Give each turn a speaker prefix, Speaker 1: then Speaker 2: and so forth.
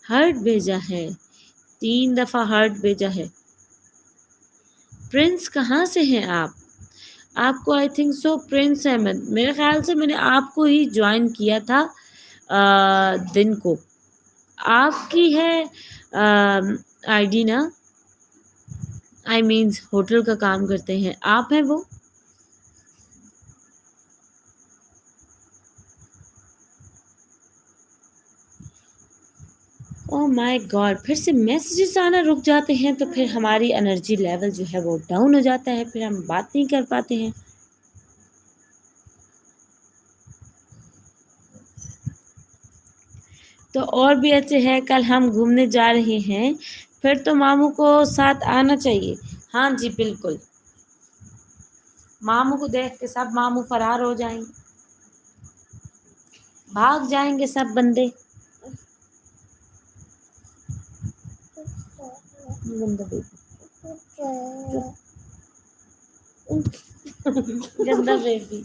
Speaker 1: Heart بھیجا ہے، 3 دفعہ ہارٹ بھیجا ہے۔ پرنس کہاں سے ہیں آپ کو I think so prince Ahmed, میرے خیال سے میں نے آپ کو ہی جوائن کیا تھا دن کو، آپ کی ہے آئی ڈی نا، آئی مینز ہوٹل کا کام کرتے ہیں آپ ہیں وہ؟ او مائی گاڈ، پھر سے میسیجز آنا رک جاتے ہیں تو پھر ہماری انرجی لیول جو ہے وہ ڈاؤن ہو جاتا ہے، پھر ہم بات نہیں کر پاتے ہیں۔ تو اور بھی اچھے ہے، کل ہم گھومنے جا رہے ہیں، پھر تو ماموں کو ساتھ آنا چاہیے۔ ہاں جی بالکل، ماموں کو دیکھ کے سب ماموں فرار ہو جائیں گے، بھاگ جائیں گے سب بندے۔ گندا بیبی، گندا بیبی۔